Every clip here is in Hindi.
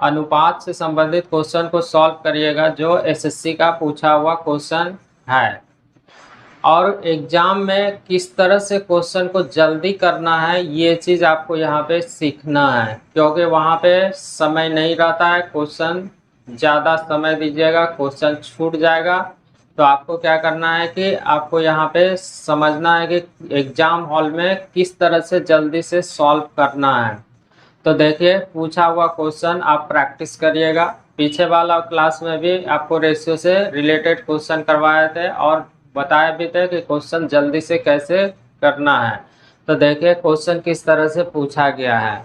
अनुपात से संबंधित क्वेश्चन को सॉल्व करिएगा जो एसएससी का पूछा हुआ क्वेश्चन है। और एग्जाम में किस तरह से क्वेश्चन को जल्दी करना है ये चीज़ आपको यहाँ पे सीखना है, क्योंकि वहाँ पे समय नहीं रहता है। क्वेश्चन ज़्यादा समय दीजिएगा क्वेश्चन छूट जाएगा। तो आपको क्या करना है कि आपको यहाँ पे समझना है कि एग्जाम हॉल में किस तरह से जल्दी से सॉल्व करना है। तो देखिए, पूछा हुआ क्वेश्चन आप प्रैक्टिस करिएगा। पीछे वाला क्लास में भी आपको रेशियो से रिलेटेड क्वेश्चन करवाए थे और बताए भी थे कि क्वेश्चन जल्दी से कैसे करना है। तो देखिए क्वेश्चन किस तरह से पूछा गया है।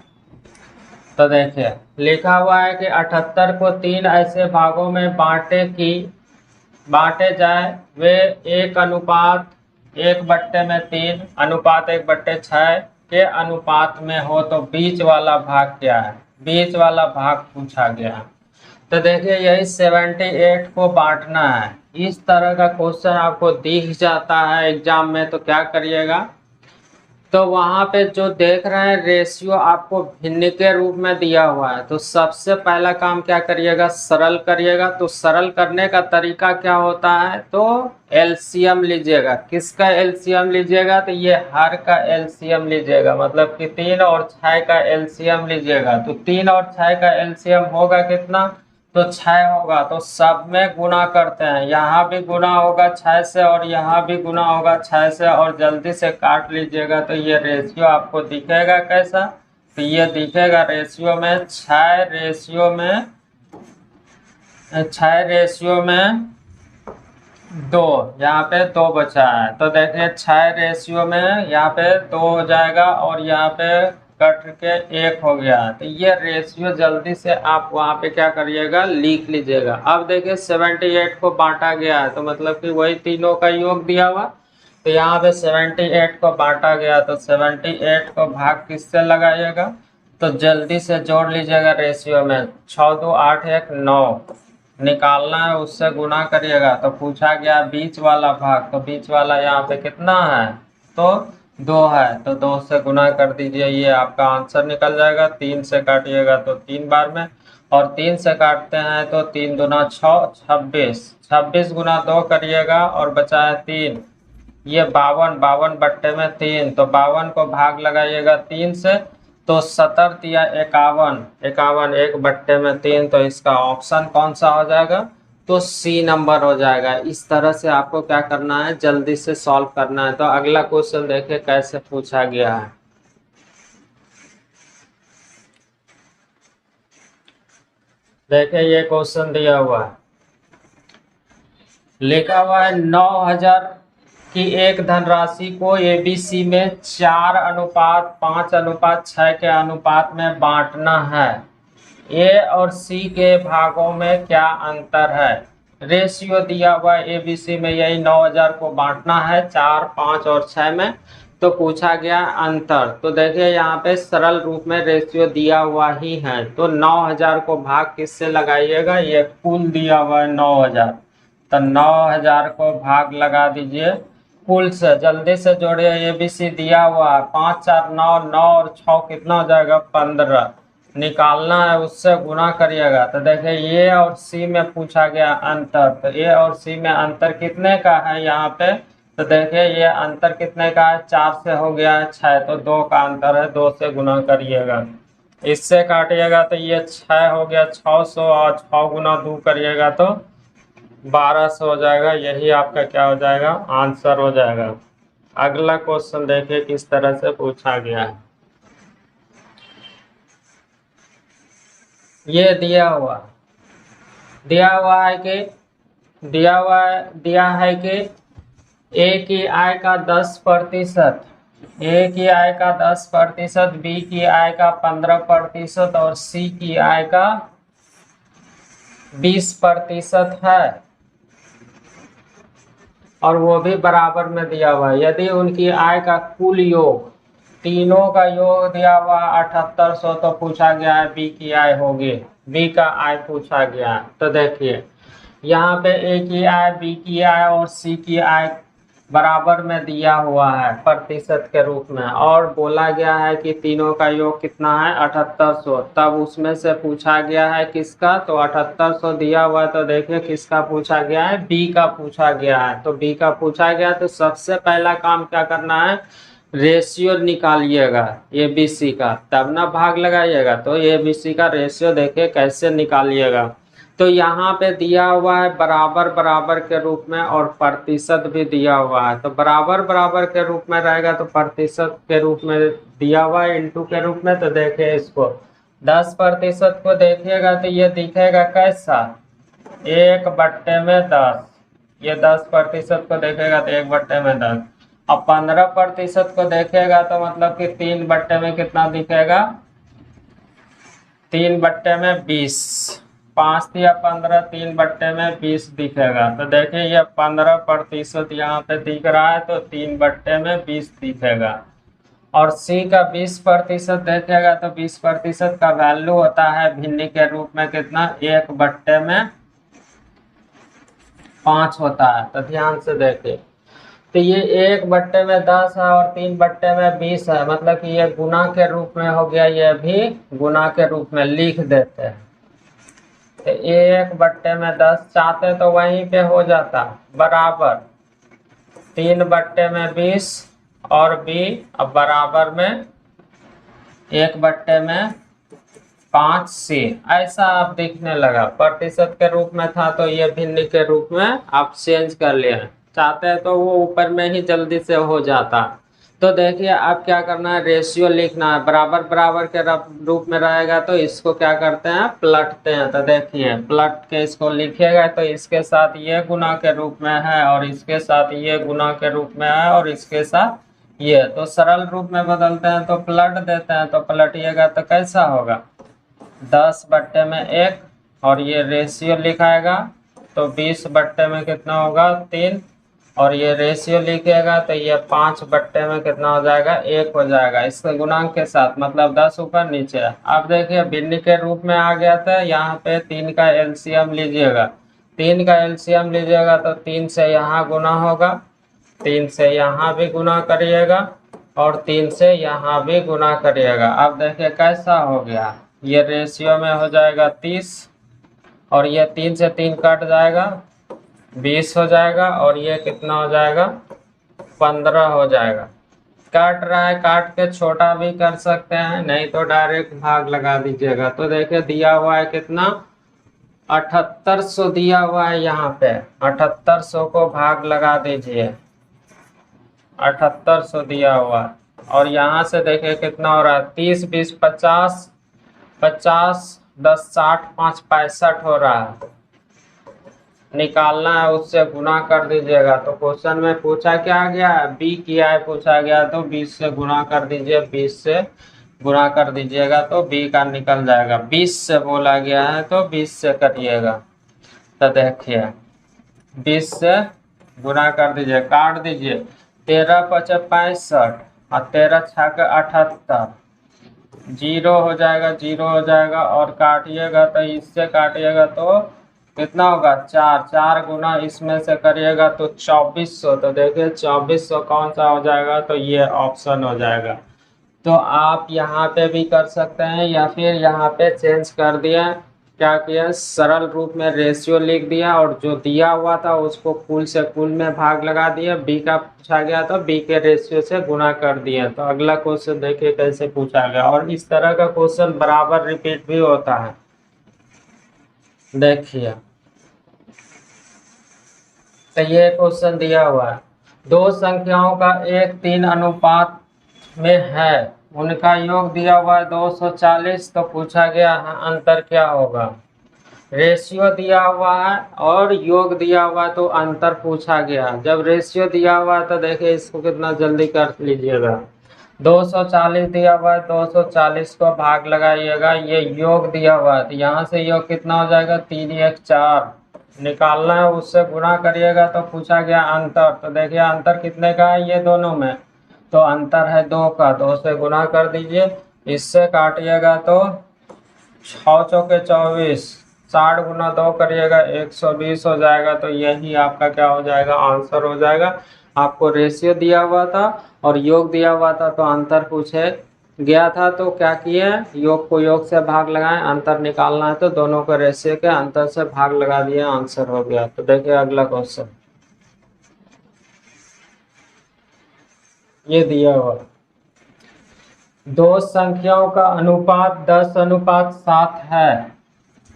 तो देखिए लिखा हुआ है कि 78 को 3 ऐसे भागों में बांटे जाए वे 1:1/3 अनुपात 1/6 के अनुपात में हो, तो बीच वाला भाग क्या है। बीच वाला भाग पूछा गया है। तो देखिए यही 78 को बांटना है। इस तरह का क्वेश्चन आपको दिख जाता है एग्जाम में तो क्या करिएगा, तो वहाँ पे जो देख रहे हैं रेशियो आपको भिन्न के रूप में दिया हुआ है। तो सबसे पहला काम क्या करिएगा, सरल करिएगा। तो सरल करने का तरीका क्या होता है, तो एलसीएम लीजिएगा। किसका एलसीएम लीजिएगा, तो ये हर का एलसीएम लीजिएगा, मतलब कि 3 और 6 का एलसीएम लीजिएगा। तो 3 और 6 का एलसीएम होगा कितना, तो 6 होगा। तो सब में गुना करते हैं, यहाँ भी गुना होगा 6 से और यहाँ भी गुना होगा 6 से, और जल्दी से काट लीजिएगा। तो ये रेशियो आपको दिखेगा कैसा, तो ये दिखेगा रेशियो में 6 रेशियो में 2, यहाँ पे 2 बचा है। तो देखिए 6 रेशियो में यहाँ पे 2 हो जाएगा और यहाँ पे कट के 1 हो गया। तो ये रेशियो जल्दी से आप वहाँ पे क्या करिएगा, लिख लीजिएगा। अब देखिए 78 को बांटा गया है, तो मतलब कि वही तीनों का योग दिया हुआ। तो यहाँ पे 78 को बांटा गया, तो 78 को भाग किससे लगाइएगा, तो जल्दी से जोड़ लीजिएगा रेशियो में। 6 2 8 1 9 निकालना है, उससे गुना करिएगा। तो पूछा गया बीच वाला भाग, तो बीच वाला यहाँ पे कितना है, तो 2 है। तो 2 से गुना कर दीजिए, ये आपका आंसर निकल जाएगा। 3 से काटिएगा तो 3 बार में, और 3 से काटते हैं तो 3 दूना 6 26, 26 गुना 2 करिएगा और बचा है 3। ये 52, 52/3, तो 52 को भाग लगाइएगा 3 से, तो 70 या 51, 51 1/3। तो इसका ऑप्शन कौन सा हो जाएगा, तो सी नंबर हो जाएगा। इस तरह से आपको क्या करना है, जल्दी से सॉल्व करना है। तो अगला क्वेश्चन देखिए कैसे पूछा गया है। देखिए ये क्वेश्चन दिया हुआ है, लिखा हुआ है 9000 की एक धनराशि को एबीसी में 4:5:6 के अनुपात में बांटना है। ए और सी के भागों में क्या अंतर है। रेशियो दिया हुआ है एबीसी में, यही 9000 को बांटना है 4, 5 और 6 में। तो पूछा गया अंतर, तो देखिए यहाँ पे सरल रूप में रेशियो दिया हुआ ही है। तो 9000 को भाग किससे लगाइएगा, ये कुल दिया हुआ है 9000, तो 9000 को भाग लगा दीजिए कुल से। जल्दी से जोड़िए, ये भी सी दिया हुआ है 5 4 9, 9 और 6 कितना हो जाएगा 15, निकालना है, उससे गुना करिएगा। तो देखिए ये और सी में पूछा गया अंतर, तो ए और सी में अंतर कितने का है यहाँ पे, तो देखिए ये अंतर कितने का है, 4 से हो गया है 6, तो 2 का अंतर है, 2 से गुना करिएगा। इससे काटिएगा तो ये 6 हो गया 600, और 6 गुना 2 करिएगा तो 1200 हो जाएगा। यही आपका क्या हो जाएगा, आंसर हो जाएगा। अगला क्वेश्चन देखिए किस तरह से पूछा गया है। ये दिया है कि ए की आय का 10%, ए की आय का 10%, बी की आय का 15% और सी की आय का 20% है, और वो भी बराबर में दिया हुआ है। यदि उनकी आय का कुल योग, तीनों का योग दिया हुआ 7800, तो पूछा गया है बी की आय होगी, बी का आय पूछा गया है। तो देखिए यहाँ पे ए की आय, बी की आय और सी की आय बराबर में दिया हुआ है प्रतिशत के रूप में, और बोला गया है कि तीनों का योग कितना है 7800। तब उसमें से पूछा गया है किसका, तो 7800 दिया हुआ है। तो देखिए किसका पूछा गया है, बी का पूछा गया है। तो बी का पूछा गया तो सबसे पहला काम क्या करना है, रेशियो निकालिएगा एबीसी का, तब ना भाग लगाइएगा। तो एबीसी का रेशियो देखिए कैसे निकालिएगा। तो यहाँ पे दिया हुआ है बराबर बराबर के रूप में, और प्रतिशत भी दिया हुआ है। तो बराबर बराबर के रूप में रहेगा तो प्रतिशत के रूप में दिया हुआ है इंटू के रूप में। तो देखिए इसको 10% को देखिएगा तो ये दिखेगा कैसा, 1/10। ये 10% को देखेगा तो 1/10। अब 15% को देखेगा तो मतलब कि 3 में कितना दिखेगा, 3/20। 5 या 15, 3/20 दिखेगा। तो देखिए ये 15% यहाँ पे दिख रहा है, तो 3/20 दिखेगा। और सी का 20% देखेगा तो 20% का वैल्यू होता है भिन्नी के रूप में कितना, 1/5 होता है। तो ध्यान से देखिए, तो ये 1/10 है और 3/20 है, मतलब कि ये गुना के रूप में हो गया, ये भी गुना के रूप में लिख देते हैं। तो 1/10 चाहते तो वहीं पे हो जाता बराबर 3/20 और बी अब बराबर में 1/5 सी, ऐसा आप दिखने लगा। प्रतिशत के रूप में था तो ये भिन्न के रूप में आप चेंज कर लिया, चाहते हैं तो वो ऊपर में ही जल्दी से हो जाता। तो देखिए अब क्या करना है, रेशियो लिखना है। बराबर बराबर के रूप में रहेगा तो इसको क्या करते हैं, पलटते हैं। तो देखिए पलट के इसको लिखिएगा तो इसके साथ ये गुना के रूप में है, और इसके साथ ये गुना के रूप में है, और इसके साथ ये। तो सरल रूप में बदलते हैं तो पलट देते हैं। तो पलटिएगा तो कैसा होगा, 10/1, और ये रेशियो लिखाएगा तो 20 में कितना होगा 3, और ये रेशियो लिखेगा तो ये 5 में कितना हो जाएगा 1 हो जाएगा, इसके गुणांक के साथ, मतलब 10 ऊपर नीचे। अब देखिए भिन्न के रूप में आ गया था, यहाँ पे 3 का एलसीएम लीजिएगा। 3 का एलसीएम लीजिएगा तो 3 से यहाँ गुना होगा, 3 से यहाँ भी गुना करिएगा, और 3 से यहाँ भी गुना करिएगा। अब देखिए कैसा हो गया, ये रेशियो में हो जाएगा 30, और ये 3 से 3 कट जाएगा 20 हो जाएगा, और ये कितना हो जाएगा 15 हो जाएगा। काट रहा है, काट के छोटा भी कर सकते हैं, नहीं तो डायरेक्ट भाग लगा दीजिएगा। तो देखिए दिया हुआ है कितना, 7800 दिया हुआ है यहाँ पे, 7800 को भाग लगा दीजिए, 7800 दिया हुआ है। और यहाँ से देखिए कितना हो रहा है, 30 20 50, 50 10 60 5 65 हो रहा है। निकालना है उससे गुना कर दीजिएगा। तो क्वेश्चन में पूछा क्या गया है, बी किया है पूछा गया, तो 20 से गुना कर दीजिए, 20 से गुना कर दीजिएगा तो बी का निकल जाएगा। 20 से बोला गया है तो 20 से करिएगा। तो देखिए 20 से गुना कर दीजिए, काट दीजिए, 13 5 65 और 13 6 78, जीरो हो जाएगा, जीरो हो जाएगा। और काटिएगा तो इससे काटिएगा तो कितना होगा, 4, 4 गुना इसमें से करिएगा तो 2400। तो देखिए 2400 कौन सा हो जाएगा, तो ये ऑप्शन हो जाएगा। तो आप यहाँ पे भी कर सकते हैं, या फिर यहाँ पे चेंज कर दिया, क्या किया, सरल रूप में रेशियो लिख दिया, और जो दिया हुआ था उसको कुल से कुल में भाग लगा दिया। बी का पूछा गया तो बी के रेशियो से गुना कर दिया। तो अगला क्वेश्चन देखिए कैसे पूछा गया, और इस तरह का क्वेश्चन बराबर रिपीट भी होता है। देखिए तो ये क्वेश्चन दिया हुआ है, दो संख्याओं का 1:3 अनुपात में है, उनका योग दिया हुआ है 240। तो पूछा गया है अंतर क्या होगा, रेशियो दिया हुआ है और योग दिया हुआ है, तो अंतर पूछा गया। जब रेशियो दिया हुआ है तो देखिए इसको कितना जल्दी कर लीजिएगा, 240 दिया हुआ है, 240 को भाग लगाइएगा, ये योग दिया हुआ है तो यहाँ से योग कितना हो जाएगा, 3 1 4 निकालना है, उससे गुणा करिएगा तो पूछा गया अंतर। तो देखिए अंतर कितने का है, ये दोनों में, तो अंतर है 2 का, 2 से गुणा कर दीजिए, इससे काटिएगा तो 6 चौके 24, 60 गुना 2 करिएगा 120 हो जाएगा। तो यही आपका क्या हो जाएगा, आंसर हो जाएगा। आपको रेशियो दिया हुआ था और योग दिया हुआ था, तो अंतर पूछे गया था तो क्या किए, योग को योग से भाग लगाएं, अंतर निकालना है तो दोनों को रेशियो के अंतर से भाग लगा दिए, आंसर हो गया। तो देखिए अगला क्वेश्चन ये दिया हुआ, दो संख्याओं का अनुपात 10:7 है,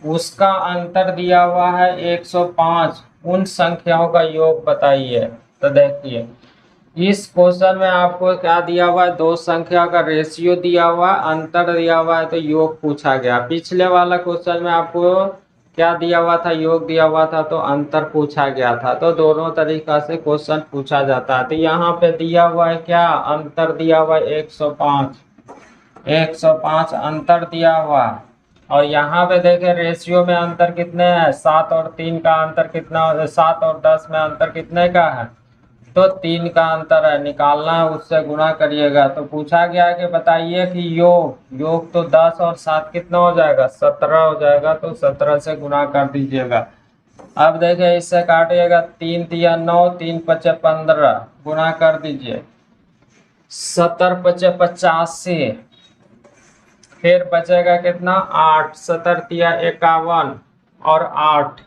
उसका अंतर दिया हुआ है 105, उन संख्याओं का योग बताइए। तो देखिए इस क्वेश्चन में आपको क्या दिया हुआ है, दो संख्या का रेशियो दिया हुआ है, अंतर दिया हुआ है, तो योग पूछा गया। पिछले वाला क्वेश्चन में आपको क्या दिया हुआ था, योग दिया हुआ था तो अंतर पूछा गया था। तो दोनों तरीका से क्वेश्चन पूछा जाता है। तो यहाँ पे दिया हुआ है क्या, अंतर दिया हुआ है 105, 105 अंतर दिया हुआ है। और यहाँ पे देखें रेशियो में अंतर कितने हैं, 7 और 3 का अंतर कितना, 7 और 10 में अंतर कितने का है, तो 3 का अंतर है, निकालना है, उससे गुणा करिएगा। तो पूछा गया है कि बताइए कि योग तो 10 और 7 कितना हो जाएगा, 17 हो जाएगा, तो 17 से गुणा कर दीजिएगा। अब देखिए इससे काटिएगा, 3 तिया 9, 3 पचे 15, गुणा कर दीजिए, 70 पचे 85, फिर बचेगा कितना 8, 70 तिया 51 और 8,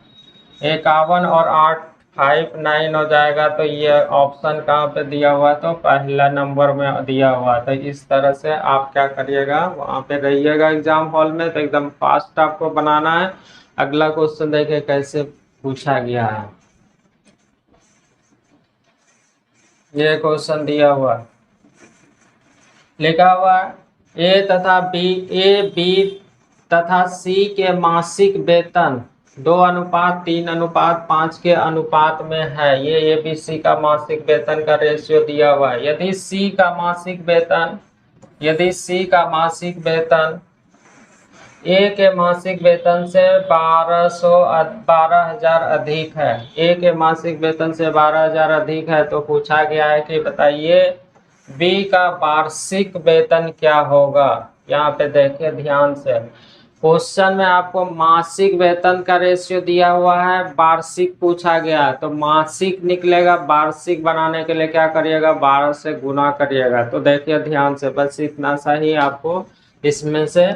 51 और 8 59 हो जाएगा। तो ये ऑप्शन कहाँ पे दिया हुआ है, तो पहला नंबर में दिया हुआ है। तो इस तरह से आप क्या करिएगा, वहाँ पे रहिएगा एग्जाम हॉल में, तो एकदम फास्ट आपको बनाना है। अगला क्वेश्चन देखिए कैसे पूछा गया है। ये क्वेश्चन दिया हुआ है, लिखा हुआ है ए तथा बी, ए बी तथा सी के मासिक वेतन 2:3:5 के अनुपात में है। ये ए बी सी का मासिक वेतन का रेशियो दिया हुआ है। यदि सी का मासिक वेतन ए के मासिक वेतन से 12,000 अधिक है, ए के मासिक वेतन से 12,000 अधिक है, तो पूछा गया है कि बताइए बी का वार्षिक वेतन क्या होगा। यहाँ पे देखिए ध्यान से, क्वेश्चन में आपको मासिक वेतन का रेशियो दिया हुआ है, वार्षिक पूछा गया है, तो मासिक निकलेगा, वार्षिक बनाने के लिए क्या करिएगा, 12 से गुना करिएगा। तो देखिए ध्यान से, बस इतना सा ही आपको इसमें से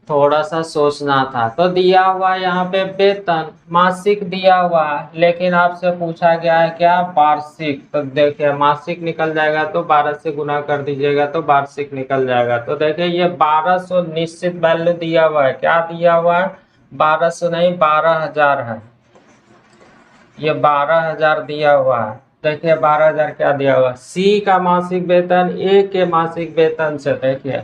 थोड़ा सा सोचना था। तो दिया हुआ यहाँ पे वेतन मासिक दिया हुआ है, लेकिन आपसे पूछा गया है क्या, वार्षिक। तो देखिए मासिक निकल जाएगा तो 12 से गुना कर दीजिएगा तो वार्षिक निकल जाएगा। तो देखिए ये 1200 निश्चित वैल्यू दिया हुआ है, क्या दिया हुआ है, 1200 नहीं 12,000 है, ये 12,000 दिया हुआ है। देखिए 12,000 क्या दिया हुआ है, सी का मासिक वेतन ए के मासिक वेतन से, देखिए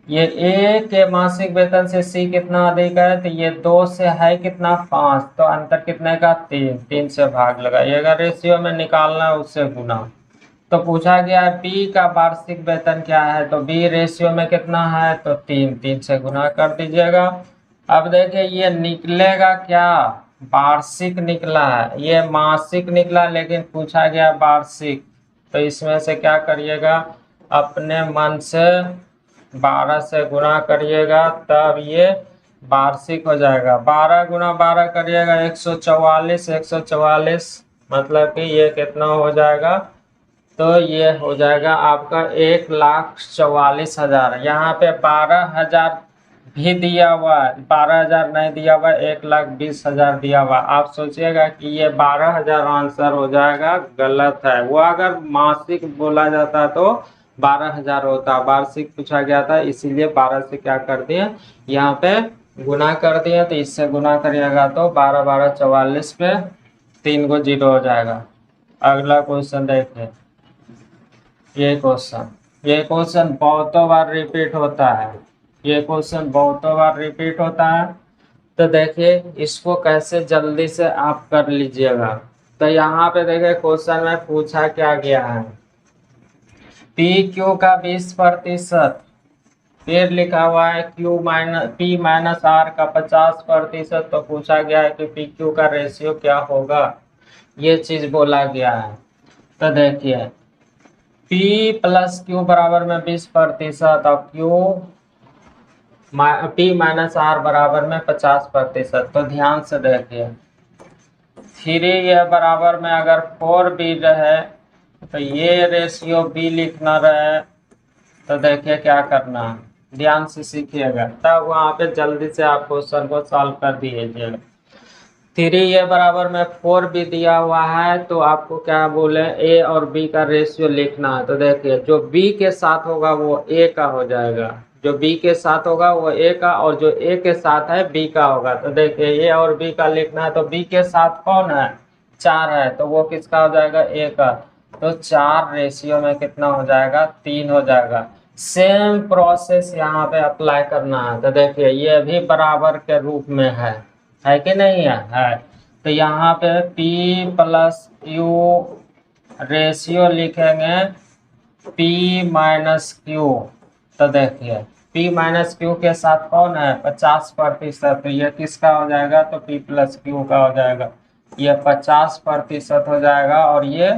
ये ए के मासिक वेतन से सी कितना अधिक है, तो ये 2 से है कितना 5, तो अंतर कितने का 3, 3 से भाग लगाइएगा, रेशियो में निकालना है उससे गुना। तो पूछा गया है बी का वार्षिक वेतन क्या है, तो बी रेशियो में कितना है, तो 3, 3 से गुना कर दीजिएगा। अब देखिए ये निकलेगा क्या, वार्षिक निकला है, ये मासिक निकला लेकिन पूछा गया वार्षिक। तो इसमें से क्या करिएगा, अपने मन से 12 से गुणा करिएगा, तब ये वार्षिक हो जाएगा। 12 गुना 12 करिएगा 144, 144 मतलब कि ये कितना हो जाएगा, तो ये हो जाएगा आपका 1,44,000। यहाँ पे 12,000 भी दिया हुआ है, 12,000 नहीं दिया हुआ, 1,20,000 दिया हुआ। आप सोचिएगा कि ये 12,000 आंसर हो जाएगा, गलत है। वो अगर मासिक बोला जाता तो 12,000 होता, वार्षिक पूछा गया था इसीलिए 12 से क्या कर दिए, यहाँ पे गुना कर दिए। तो इससे गुना करिएगा तो 12 12 44 पे 3 को 0 हो जाएगा। अगला क्वेश्चन देखिए, ये क्वेश्चन बहुतों बार रिपीट होता है, ये क्वेश्चन बहुतों बार रिपीट होता है। तो देखिए इसको कैसे जल्दी से आप कर लीजिएगा। तो यहाँ पे देखिए क्वेश्चन में पूछा क्या गया है, पी क्यू का 20%, फिर लिखा हुआ है पी माइनस आर का 50%। तो पूछा गया है कि पी क्यू का रेशियो क्या होगा, ये चीज बोला गया है। तो देखिए पी प्लस क्यू बराबर में 20% और पी माइनस आर बराबर में 50%। तो ध्यान से देखिए 3 ये बराबर में अगर 4 भी रहे तो ये रेशियो बी लिखना रहे तो देखिए क्या करना है, ध्यान से सीखिएगा तब वहाँ पे जल्दी से आप क्वेश्चन को सॉल्व कर दीजिएगा। 3 ये बराबर में 4 भी दिया हुआ है तो आपको क्या बोले ए और बी का रेशियो लिखना है। तो देखिए जो बी के साथ होगा वो ए का हो जाएगा, जो बी के साथ होगा वो ए का, और जो ए के साथ है बी का होगा। तो देखिए ए और बी का लिखना है तो बी के साथ कौन है, 4 है, तो वो किसका हो जाएगा, ए का। तो 4 रेशियो में कितना हो जाएगा, 3 हो जाएगा। सेम प्रोसेस यहाँ पे अप्लाई करना है। तो देखिए ये भी बराबर के रूप में है कि नहीं है। तो यहाँ पे P प्लस Q रेशियो लिखेंगे P माइनस Q। तो देखिए P माइनस Q के साथ कौन है, 50%। तो ये किसका हो जाएगा, तो P प्लस Q का हो जाएगा। ये 50% हो जाएगा और ये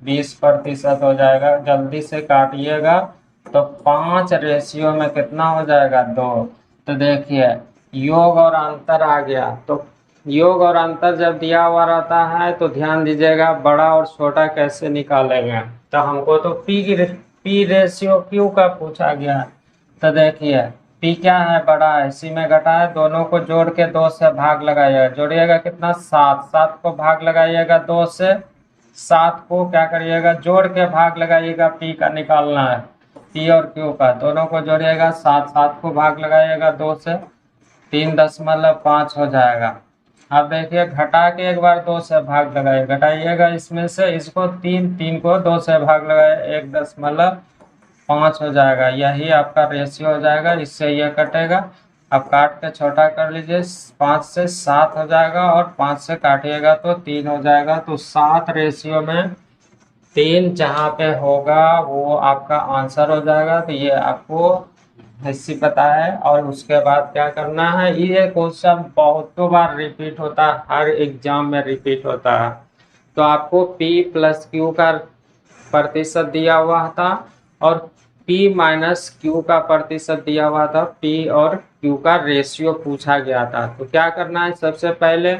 20% हो जाएगा। जल्दी से काटिएगा तो 5 रेशियो में कितना हो जाएगा, 2। तो देखिए योग और अंतर आ गया। तो योग और अंतर जब दिया हुआ रहता है तो ध्यान दीजिएगा बड़ा और छोटा कैसे निकालेंगे। तो हमको तो पी रेशियो क्यू का पूछा गया है। तो देखिए पी क्या है, बड़ा है, इसी में घटा है, दोनों को जोड़ के 2 से भाग लगाइएगा। जोड़िएगा कितना, 7। 7 को भाग लगाइएगा 2 से, 7 को क्या करिएगा, जोड़ के भाग लगाइएगा, पी का निकालना है, पी और क्यू का। दोनों को जोड़िएगा 7, 7 को भाग लगाइएगा 2 से, 3.5 हो जाएगा। अब देखिए घटा के एक बार 2 से भाग लगाइए, घटाइएगा इसमें से, इसको 3, 3 को 2 से भाग लगाए, 1.5 हो जाएगा। यही आपका रेशियो हो जाएगा। इससे ये कटेगा, अब काट के छोटा कर लीजिए, 5 से 7 हो जाएगा और 5 से काटिएगा तो 3 हो जाएगा। तो 7 रेशियो में 3 जहाँ पे होगा वो आपका आंसर हो जाएगा। तो ये आपको हिस्ट्री पता है। और उसके बाद क्या करना है, ये क्वेश्चन बहुतों बार रिपीट होता है, हर एग्जाम में रिपीट होता है। तो आपको P प्लस Q का प्रतिशत दिया हुआ था और P माइनस Q का प्रतिशत दिया हुआ था, P और Q का रेशियो पूछा गया था। तो क्या करना है, सबसे पहले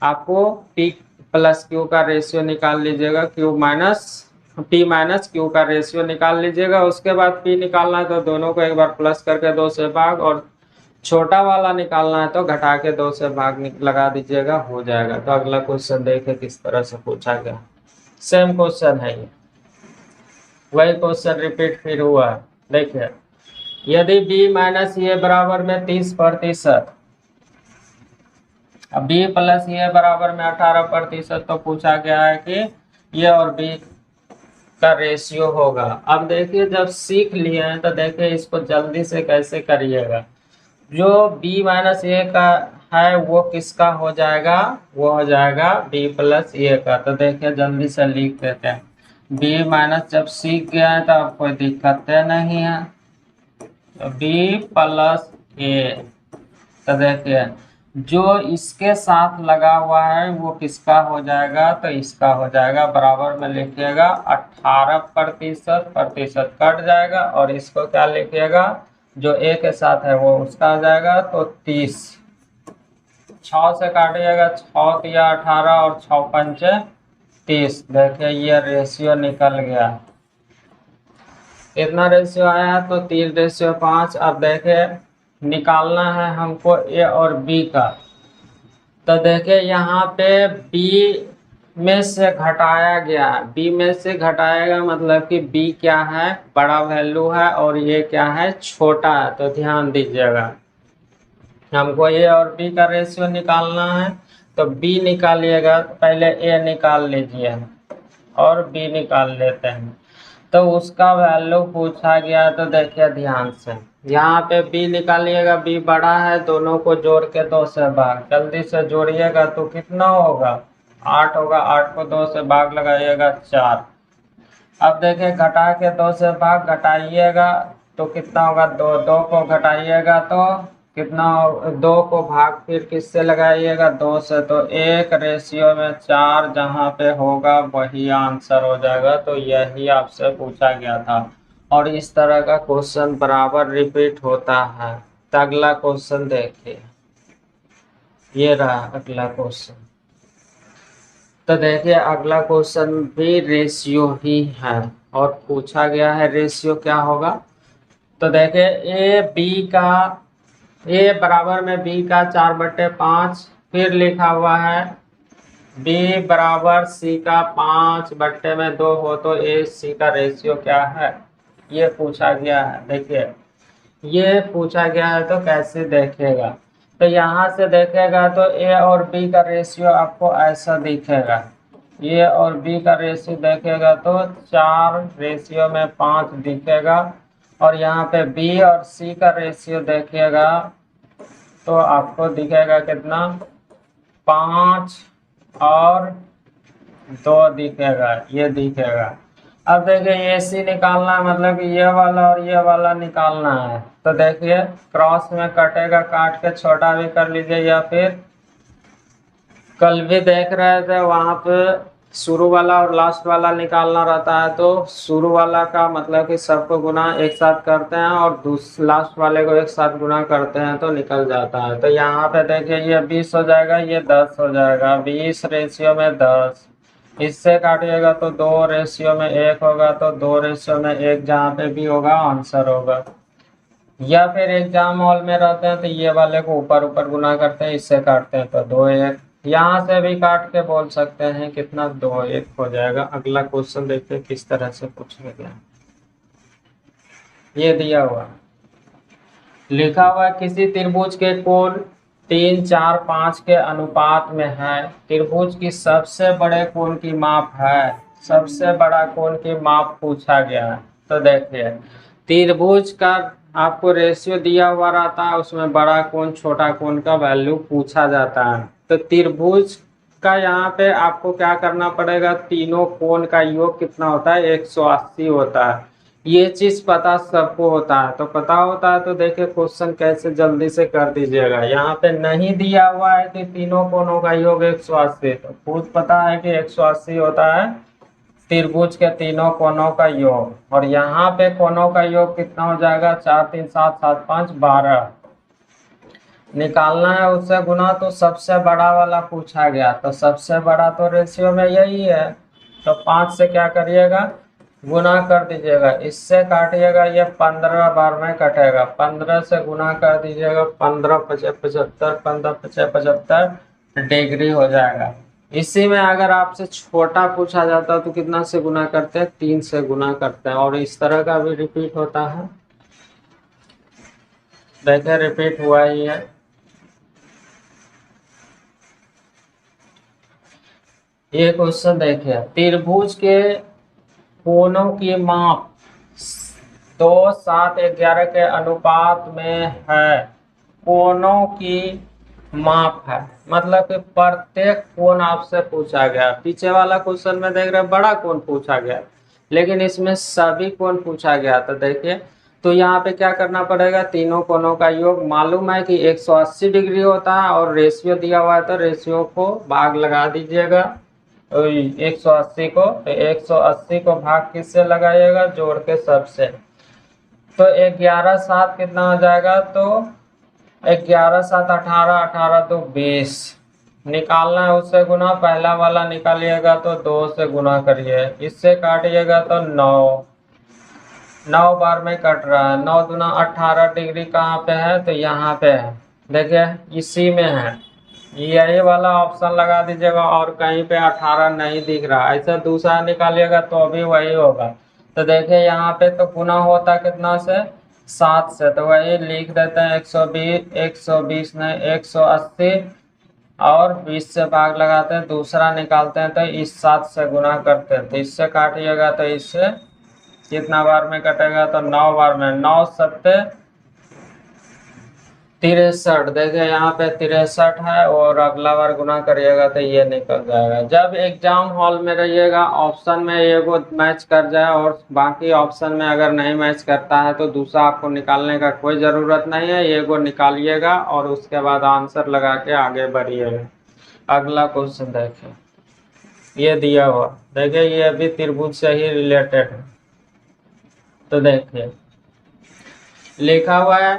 आपको P प्लस Q का रेशियो निकाल लीजिएगा, P माइनस Q का रेशियो निकाल लीजिएगा। उसके बाद P निकालना है तो दोनों को एक बार प्लस करके 2 से भाग, और छोटा वाला निकालना है तो घटा के 2 से भाग लगा दीजिएगा, हो जाएगा। तो अगला क्वेश्चन देखें किस तरह से पूछा गया। सेम क्वेश्चन है ये, वही क्वेश्चन रिपीट फिर हुआ। देखिए यदि B माइनस ये बराबर में 30%, अब B प्लस ये बराबर में 18%, तो पूछा गया है कि ये और B का रेशियो होगा। अब देखिए जब सीख लिए हैं तो देखिए इसको जल्दी से कैसे करिएगा। जो B माइनस ए का है वो किसका हो जाएगा, वो हो जाएगा B प्लस ए का। तो देखिए जल्दी से लिख देते हैं। B माइनस जब सीख गया है तो अब कोई दिक्कत नहीं है, तो B प्लस ए। तो देखिए जो इसके साथ लगा हुआ है वो किसका हो जाएगा, तो इसका हो जाएगा। बराबर में लिखिएगा 18%, प्रतिशत कट जाएगा, और इसको क्या लिखिएगा, जो ए के साथ है वो उसका हो जाएगा। तो 30, 6 से काटिएगा, 6 दिया 18 और 6 पंचे 30। देखिए ये रेशियो निकल गया, इतना रेशियो आया तो 3:5। अब देखे निकालना है हमको ए और बी का। तो देखिए यहाँ पे बी में से घटाया गया, बी में से घटाएगा मतलब कि बी क्या है, बड़ा वैल्यू है, और ये क्या है, छोटा है। तो ध्यान दीजिएगा हमको ए और बी का रेशियो निकालना है। तो बी निकालिएगा, पहले ए निकाल लीजिए और बी निकाल लेते हैं। तो उसका वैल्यू पूछा गया। तो देखिए ध्यान से यहाँ पे बी निकालिएगा, बी बड़ा है, दोनों को जोड़ के 2 से भाग, जल्दी से जोड़िएगा तो कितना होगा, 8 होगा। 8 को 2 से भाग लगाइएगा 4। अब देखिए घटा के 2 से भाग घटाइएगा तो कितना होगा, 2। 2 को घटाइएगा तो कितना, 2 को भाग फिर किससे लगाइएगा, 2 से। तो 1 रेशियो में 4 जहाँ पे होगा वही आंसर हो जाएगा। तो यही आपसे पूछा गया था, और इस तरह का क्वेश्चन बराबर रिपीट होता है। तो अगला क्वेश्चन देखिए, ये रहा अगला क्वेश्चन। तो देखिए अगला क्वेश्चन भी रेशियो ही है और पूछा गया है रेशियो क्या होगा। तो देखिए ए बराबर में बी का 4/5, फिर लिखा हुआ है बी बराबर सी का 5/2 हो तो ए सी का रेशियो क्या है, ये पूछा गया है। देखिए ये पूछा गया है तो कैसे देखेगा, तो यहाँ से देखेगा तो ए और बी का रेशियो आपको ऐसा दिखेगा, ए और बी का रेशियो देखेगा तो 4/5 दिखेगा, और यहाँ पे बी और सी का रेशियो देखिएगा तो आपको दिखेगा कितना, 5 और 2 दिखेगा, ये दिखेगा। अब देखिए ए सी निकालना है, मतलब कि ये वाला और ये वाला निकालना है। तो देखिए क्रॉस में कटेगा, काट के छोटा भी कर लीजिए, या फिर कल भी देख रहे थे वहां पे शुरू वाला और लास्ट वाला निकालना रहता है, तो शुरू वाला का मतलब कि सबको गुना एक साथ करते हैं और लास्ट वाले को एक साथ गुना करते हैं तो निकल जाता है। तो यहाँ पे देखिए ये 20 हो जाएगा, ये 10 हो जाएगा, 20 रेशियो में 10, इससे काटिएगा तो 2 रेशियो में 1 होगा, तो 2 रेशियो में 1 जहाँ पे भी होगा आंसर होगा। या फिर एग्जाम हॉल में रहते हैं तो ये वाले को ऊपर ऊपर गुना करते हैं, इससे काटते हैं तो 2 1, यहाँ से भी काट के बोल सकते हैं कितना, 2 1 हो जाएगा। अगला क्वेश्चन देखते हैं किस तरह से पूछा गया। ये दिया हुआ लिखा हुआ किसी त्रिभुज के कोण 3 4 5 के अनुपात में है, त्रिभुज की सबसे बड़े कोण की माप है, सबसे बड़ा कोण की माप पूछा गया है। तो देखिए त्रिभुज का आपको रेशियो दिया हुआ रहता है, उसमें बड़ा कोण छोटा कोण का वैल्यू पूछा जाता है। तो त्रिभुज का यहाँ पे आपको क्या करना पड़ेगा, तीनों कोण का योग कितना होता है, 180 होता है। ये चीज पता सबको होता है, तो पता होता है तो देखिए क्वेश्चन कैसे जल्दी से कर दीजिएगा। यहाँ पे नहीं दिया हुआ है कि तीनों कोणों का योग 180, तो खुद पता है कि 180 होता है त्रिभुज के तीनों कोणों का योग, और यहाँ पे कोणों का योग कितना हो जाएगा, 4 3 7 7 5 12 निकालना है, उससे गुना तो सबसे बड़ा वाला पूछा गया, तो सबसे बड़ा तो रेशियो में यही है, तो 5 से क्या करिएगा, गुना कर दीजिएगा, इससे काटिएगा, ये 15 बार में कटेगा, 15 से गुना कर दीजिएगा, 15 5 75, 15 5 75 डिग्री हो जाएगा। इसी में अगर आपसे छोटा पूछा जाता तो कितना से गुना करते हैं, 3 से गुना करते हैं, और इस तरह का भी रिपीट होता है। देखिए रिपीट हुआ ही है। ये क्वेश्चन देखिए त्रिभुज के कोणों की माप 2 7 11 के अनुपात में है, कोणों की माप है, मतलब कि प्रत्येक कोण आपसे पूछा गया। पीछे वाला क्वेश्चन में देख रहे हैं बड़ा कोण पूछा गया, लेकिन इसमें सभी कोण पूछा गया। तो देखिए तो यहाँ पे क्या करना पड़ेगा, तीनों कोणों का योग मालूम है कि 180 डिग्री होता है, और रेशियो दिया हुआ है तो रेशियो को भाग लगा दीजिएगा 180 को, तो 180 को भाग किससे लगाइएगा, जोड़ के सबसे, तो 11 7 कितना हो जाएगा, तो 11 7 18, 18 तो 20 निकालना है, उससे गुना पहला वाला निकालिएगा तो 2 से गुना करिए, इससे काटिएगा तो 9 बार में कट रहा है, 9 दूना 18 डिग्री कहाँ पे है, तो यहाँ पे है, देखिए इसी में है, यही वाला ऑप्शन लगा दीजिएगा, और कहीं पे 18 नहीं दिख रहा, ऐसा दूसरा निकालिएगा तो भी वही होगा। तो देखिए यहाँ पे तो गुना होता कितना से, 7 से, तो वही लिख देते हैं 120 नहीं 180, और 20 से भाग लगाते हैं, दूसरा निकालते हैं तो इस 7 से गुना करते हैं, तो इससे काटिएगा तो इससे कितना बार में कटेगा, तो 9 बार में, 9 सत्ते 63, देखिए यहाँ पे 63 है, और अगला बार गुना करिएगा तो ये निकल जाएगा। जब एग्जाम हॉल में रहिएगा ऑप्शन में ये वो मैच कर जाए और बाकी ऑप्शन में अगर नहीं मैच करता है तो दूसरा आपको निकालने का कोई ज़रूरत नहीं है, ये वो निकालिएगा और उसके बाद आंसर लगा के आगे बढ़िएगा। अगला क्वेश्चन देखिए, ये दिया हुआ देखिए ये भी त्रिभुज से ही रिलेटेड है। तो देखिए लिखा हुआ है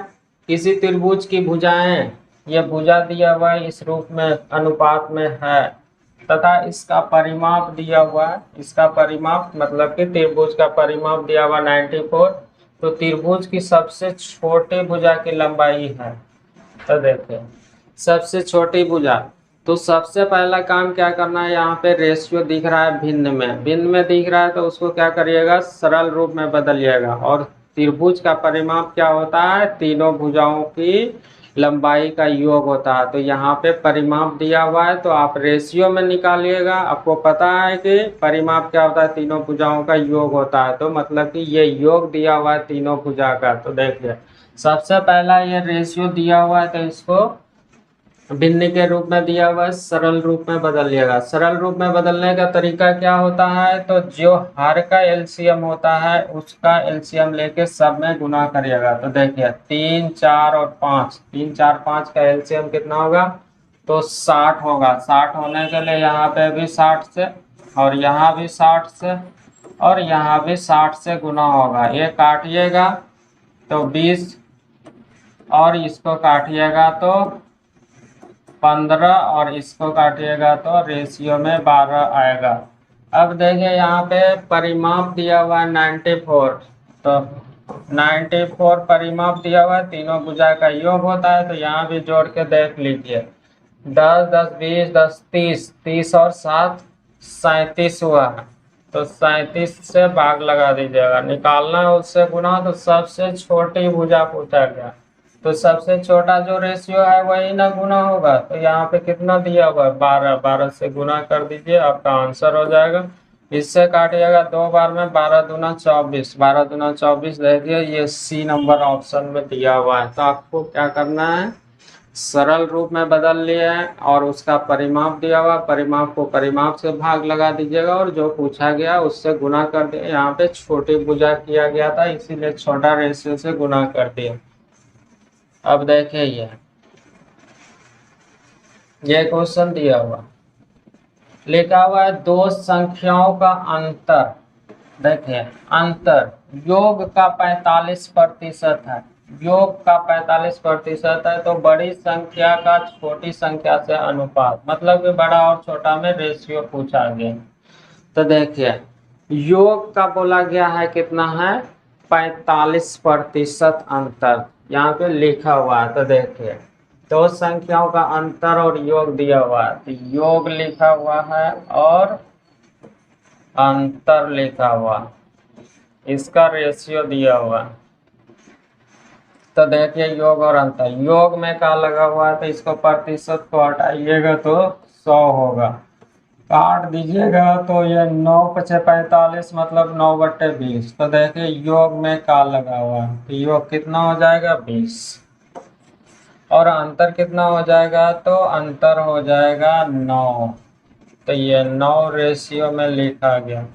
किसी त्रिभुज की भुजाएं, यह भुजा दिया हुआ है इस रूप में अनुपात में है, तथा इसका परिमाप दिया हुआ है। इसका परिमाप मतलब कि त्रिभुज का परिमाप दिया हुआ 94। तो त्रिभुज की सबसे छोटी भुजा की लंबाई है, तो देखिए सबसे छोटी भुजा। तो सबसे पहला काम क्या करना है, यहाँ पे रेशियो दिख रहा है भिन्न में दिख रहा है, तो उसको क्या करिएगा, सरल रूप में बदलिएगा। और त्रिभुज का परिमाप क्या होता है, तीनों भुजाओं की लंबाई का योग होता है। तो यहाँ पे परिमाप दिया हुआ है तो आप रेशियो में निकालिएगा। आपको पता है कि परिमाप क्या होता है, तीनों भुजाओं का योग होता है। तो मतलब कि ये योग दिया हुआ है तीनों भुजा का। तो देखिए सबसे पहला ये रेशियो दिया हुआ है, तो इसको भिन्न के रूप में दिया हुआ है, सरल रूप में बदलिएगा। सरल रूप में बदलने का तरीका क्या होता है, तो जो हर का एलसीएम होता है उसका एलसीएम लेके सब में गुना करिएगा। तो देखिए 3, 4 और 5, 3, 4, 5 का एलसीएम कितना होगा, तो 60 होगा। 60 होने के लिए यहाँ पे भी 60 से, और यहाँ भी 60 से, और यहाँ भी 60 से गुना होगा। ये काटिएगा तो 20, और इसको काटिएगा तो 15, और इसको काटिएगा तो रेशियो में 12 आएगा। अब देखिए यहाँ पे परिमाप दिया हुआ है 94। तो 94 परिमाप दिया हुआ है, तीनों भुजा का योग होता है। तो यहाँ भी जोड़ के देख लीजिए, 10, 10, 20, 10, 30, 30 और 7 37 हुआ है। तो 37 से भाग लगा दीजिएगा, निकालना है उससे गुना। तो सबसे छोटी भुजा पूछा गया, तो सबसे छोटा जो रेशियो है वही ना गुना होगा। तो यहाँ पे कितना दिया हुआ है, 12, 12 से गुना कर दीजिए, आपका आंसर हो जाएगा। इससे काटिएगा 2 बार में, 12 दूना 24, 12 दूना 24। देखिए ये सी नंबर ऑप्शन में दिया हुआ है। तो आपको क्या करना है, सरल रूप में बदल लिया है, और उसका परिमाप दिया हुआ, परिमाप को परिमाप से भाग लगा दीजिएगा, और जो पूछा गया उससे गुना कर दिए। यहाँ पे छोटी भुजा किया गया था इसीलिए छोटा रेशियो से गुना कर दिया। अब देखिए ये क्वेश्चन दिया हुआ, लिखा हुआ है दो संख्याओं का अंतर। देखिए अंतर योग का 45% है, योग का 45% है। तो बड़ी संख्या का छोटी संख्या से अनुपात, मतलब कि बड़ा और छोटा में रेशियो पूछा गया। तो देखिए योग का बोला गया है कितना है, 45% अंतर यहाँ पे लिखा हुआ है। तो देखिए दो संख्याओं का अंतर और योग दिया हुआ है, तो योग लिखा हुआ है और अंतर लिखा हुआ, इसका रेशियो दिया हुआ। तो देखिए योग और अंतर, योग में क्या लगा हुआ है, तो इसको प्रतिशत को हटाइएगा तो 100 होगा, काट दीजिएगा तो ये 9 पचे 45, मतलब 9/20। तो देखिए योग में का लगा हुआ है, तो योग कितना हो जाएगा 20, और अंतर कितना हो जाएगा, तो अंतर हो जाएगा 9। तो ये 9 रेशियो में लिखा गया।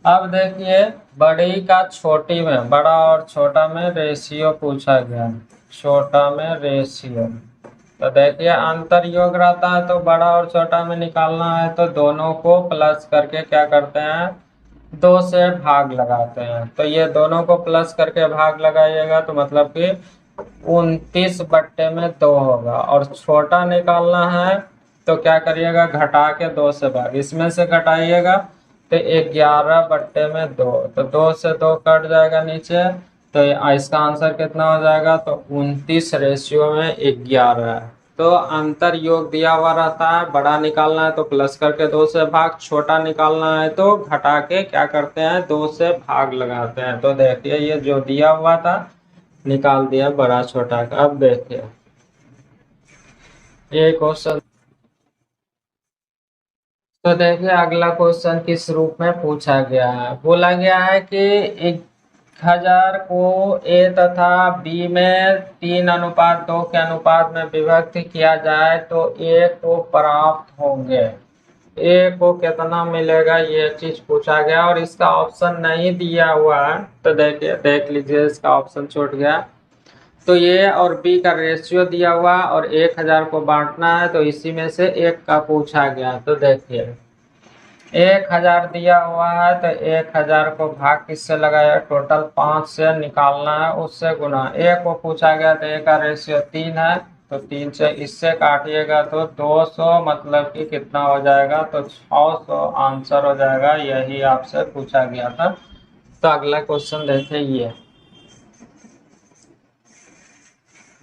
अब देखिए बड़ी का छोटी में, बड़ा और छोटा में रेशियो पूछा गया, छोटा में रेशियो। तो देखिए अंतर योग रहता है, तो बड़ा और छोटा में निकालना है तो दोनों को प्लस करके क्या करते हैं, 2 से भाग लगाते हैं। तो ये दोनों को प्लस करके भाग लगाइएगा तो मतलब कि 29/2 होगा। और छोटा निकालना है तो क्या करिएगा, घटा के 2 से भाग, इसमें से घटाइएगा तो 11/2। तो 2 से 2 कट जाएगा नीचे, तो इसका आंसर कितना हो जाएगा, तो 29 रेशियो में 11। तो अंतर योग दिया हुआ रहता है, बड़ा निकालना है तो प्लस करके 2 से भाग, छोटा निकालना है तो घटा के क्या करते हैं, 2 से भाग लगाते हैं। तो देखिए ये जो दिया हुआ था निकाल दिया बड़ा छोटा का। अब देखिए ये क्वेश्चन, तो देखिए अगला क्वेश्चन किस रूप में पूछा गया है। बोला गया है कि 1000 को ए तथा बी में 3:2 के अनुपात में विभक्त किया जाए तो ए को प्राप्त होंगे। ए को कितना मिलेगा ये चीज पूछा गया, और इसका ऑप्शन नहीं दिया हुआ है। तो देखिए देख लीजिए इसका ऑप्शन छूट गया। तो ए और बी का रेशियो दिया हुआ और 1000 को बांटना है, तो इसी में से एक का पूछा गया। तो देखिए 1000 दिया हुआ है, तो 1000 को भाग किससे लगाया, टोटल 5 से निकालना है, उससे गुना। ए को पूछा गया तो ए का रेशियो 3 है, तो 3 से इससे काटिएगा तो 200 मतलब कि कितना हो जाएगा, तो 600 आंसर हो जाएगा। यही आपसे पूछा गया था। तो अगला क्वेश्चन देखिए, ये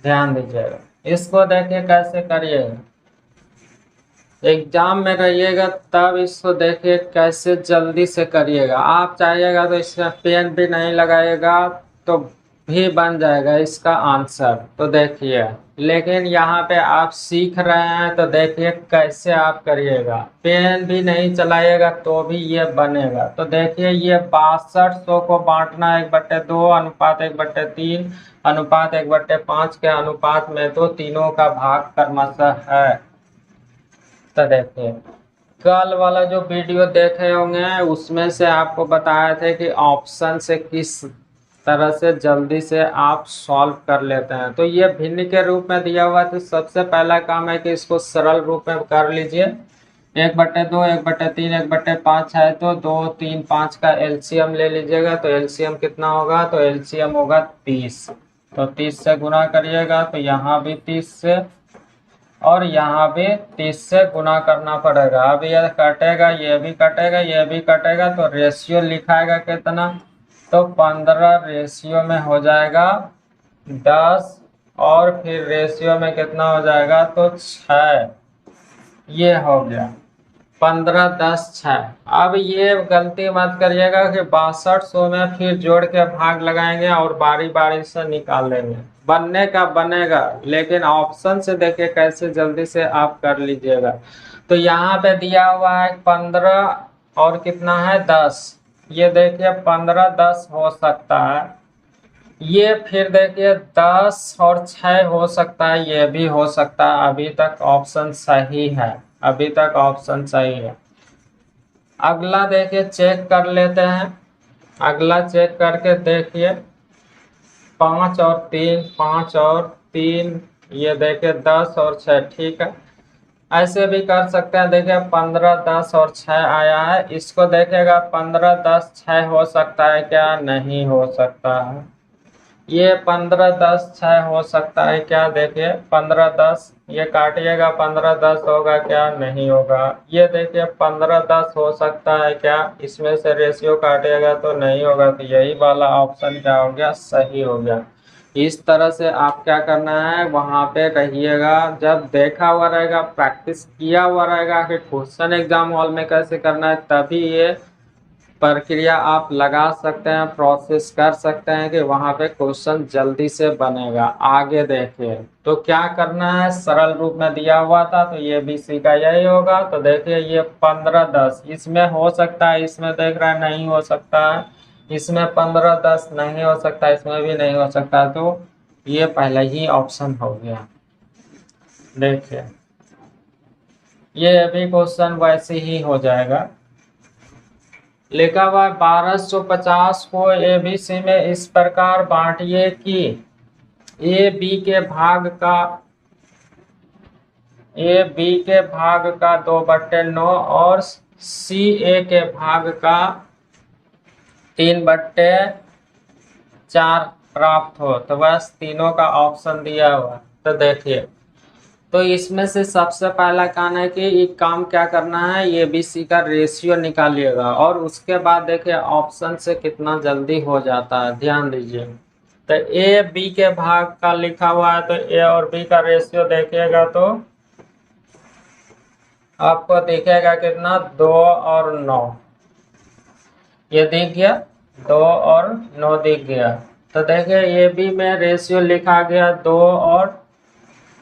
ध्यान दीजिएगा, इसको देखिए कैसे करिएगा। एग्जाम में रहिएगा तब इसको देखिए कैसे जल्दी से करिएगा। आप चाहिएगा तो इसमें पेन भी नहीं लगाइएगा तो भी बन जाएगा इसका आंसर। तो देखिए, लेकिन यहाँ पे आप सीख रहे हैं तो देखिए कैसे आप करिएगा। पेन भी नहीं चलाइएगा तो भी ये बनेगा। तो देखिए, ये 6200 को बांटना 1/2 अनुपात 1/3 अनुपात 1/5 के अनुपात में तो तीनों का भाग क्रमशः है। तो देखिए, कल वाला जो वीडियो देखे होंगे उसमें से आपको बताया थे कि ऑप्शन से किस तरह से जल्दी से आप सॉल्व कर लेते हैं। तो ये भिन्न के रूप में दिया हुआ है, तो सबसे पहला काम है कि इसको सरल रूप में कर लीजिए। 1/2 1/3 1/5 है तो 2 3 5 का एलसीएम ले लीजिएगा। तो एलसीएम कितना होगा, तो एलसीएम होगा 30। तो 30 से गुना करिएगा, तो यहाँ भी 30 से और यहाँ भी 30 से गुना करना पड़ेगा। अब ये कटेगा, ये भी कटेगा, ये भी कटेगा, तो रेशियो लिखाएगा कितना, तो 15 रेशियो में हो जाएगा 10 और फिर रेशियो में कितना हो जाएगा, तो 6। ये हो गया 15 10 6। अब ये गलती मत करिएगा कि 6200 में फिर जोड़ के भाग लगाएंगे और बारी बारी से निकाल लेंगे। बनने का बनेगा, लेकिन ऑप्शन से देखिए कैसे जल्दी से आप कर लीजिएगा। तो यहाँ पे दिया हुआ है 15 और कितना है 10। ये देखिए 15 10 हो सकता है, ये फिर देखिए 10 और 6 हो सकता है, ये भी हो सकता है। अभी तक ऑप्शन सही है, अभी तक ऑप्शन सही है। अगला देखिए चेक कर लेते हैं। अगला चेक करके देखिए 5 और 3 5 और 3, ये देखिए 10 और 6, ठीक है। ऐसे भी कर सकते हैं। देखिए 15 10 और 6 आया है, इसको देखेगा 15 10 6 हो सकता है क्या, नहीं हो सकता है। ये 15 10 6 हो सकता है क्या, देखिए 15 10, ये काटिएगा 15 10 होगा क्या, नहीं होगा। ये देखिए 15 10 हो सकता है क्या, इसमें से रेशियो काटिएगा तो नहीं होगा। तो यही वाला ऑप्शन क्या हो गया, सही हो गया। इस तरह से आप क्या करना है, वहाँ पे रहिएगा, जब देखा हुआ रहेगा, प्रैक्टिस किया हुआ रहेगा कि क्वेश्चन एग्जाम हॉल में कैसे करना है, तभी ये प्रक्रिया आप लगा सकते हैं, प्रोसेस कर सकते हैं कि वहां पे क्वेश्चन जल्दी से बनेगा। आगे देखिए, तो क्या करना है, सरल रूप में दिया हुआ था तो ये BC का यही होगा। तो देखिए ये 15 10 इसमें हो सकता है, इसमें देख रहा है नहीं हो सकता है, इसमें 15 10 नहीं हो सकता, इसमें भी नहीं हो सकता। तो ये पहले ही ऑप्शन हो गया। देखिए ये भी क्वेश्चन वैसे ही हो जाएगा। लिखा हुआ 1250 को ABC में इस प्रकार बांटिए कि AB के भाग का 2/9 और CA के भाग का 3/4 प्राप्त हो। तो बस तीनों का ऑप्शन दिया हुआ। तो देखिए, तो इसमें से सबसे पहला काम है कि एक काम क्या करना है, ABC का रेशियो निकालिएगा और उसके बाद देखिए ऑप्शन से कितना जल्दी हो जाता है। ध्यान दीजिए, तो AB के भाग का लिखा हुआ है, तो A और B का रेशियो देखिएगा तो आपको दिखेगा कितना, 2 और 9। ये दिख गया, 2 और 9 दिख गया। तो देखिए AB में रेशियो लिखा गया 2 और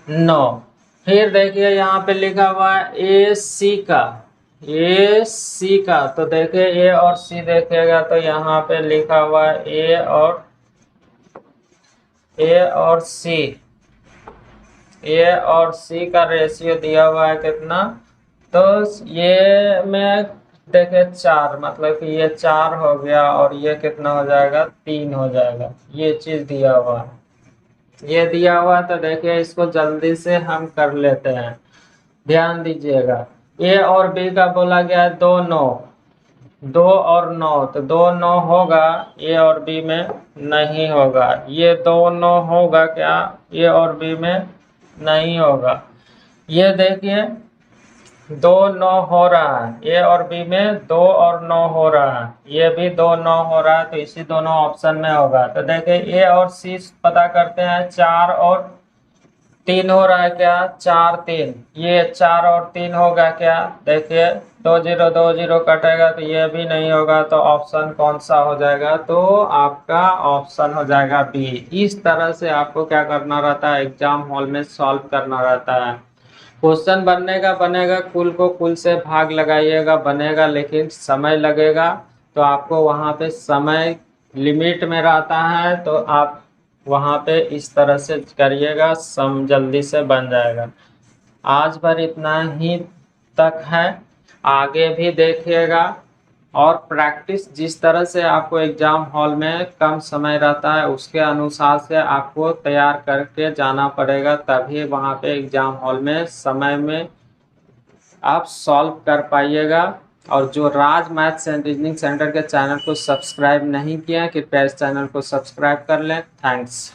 9। फिर देखिए यहाँ पे लिखा हुआ है AC का, तो देखिए A और C देखिएगा तो यहाँ पे लिखा हुआ है A और C का रेशियो दिया हुआ है कितना, तो ये में देखिए 4, मतलब कि ये 4 हो गया और ये कितना हो जाएगा, 3 हो जाएगा। ये चीज दिया हुआ है, ये दिया हुआ। तो देखिए इसको जल्दी से हम कर लेते हैं। ध्यान दीजिएगा, A और B का बोला गया है 2 9, 2 और 9, तो 2 9 होगा, A और B में नहीं होगा। ये 2 9 होगा क्या, A और B में नहीं होगा। ये देखिए 2 9 हो रहा है, ए और बी में 2 और 9 हो रहा है, ये भी 2 9 हो रहा है, तो इसी दोनों ऑप्शन में होगा। तो देखिए ए और सी पता करते हैं, 4 और 3 हो रहा है क्या, 4 3, ये 4 और 3 होगा क्या, देखिए 2 0 2 0 कटेगा तो ये भी नहीं होगा, तो ऑप्शन कौन सा हो जाएगा, तो आपका ऑप्शन हो जाएगा बी। इस तरह से आपको क्या करना रहता है, एग्जाम हॉल में सॉल्व करना रहता है। क्वेश्चन बनने का बनेगा, कुल को कुल से भाग लगाइएगा, बनेगा, लेकिन समय लगेगा, तो आपको वहाँ पे समय लिमिट में रहता है, तो आप वहाँ पे इस तरह से करिएगा, सम जल्दी से बन जाएगा। आज भर इतना ही तक है, आगे भी देखिएगा, और प्रैक्टिस जिस तरह से आपको एग्जाम हॉल में कम समय रहता है उसके अनुसार से आपको तैयार करके जाना पड़ेगा, तभी वहाँ पे एग्जाम हॉल में समय में आप सॉल्व कर पाइएगा। और जो राज मैथ्स एंड रीजनिंग सेंटर के चैनल को सब्सक्राइब नहीं किया, कृपया इस चैनल को सब्सक्राइब कर लें। थैंक्स।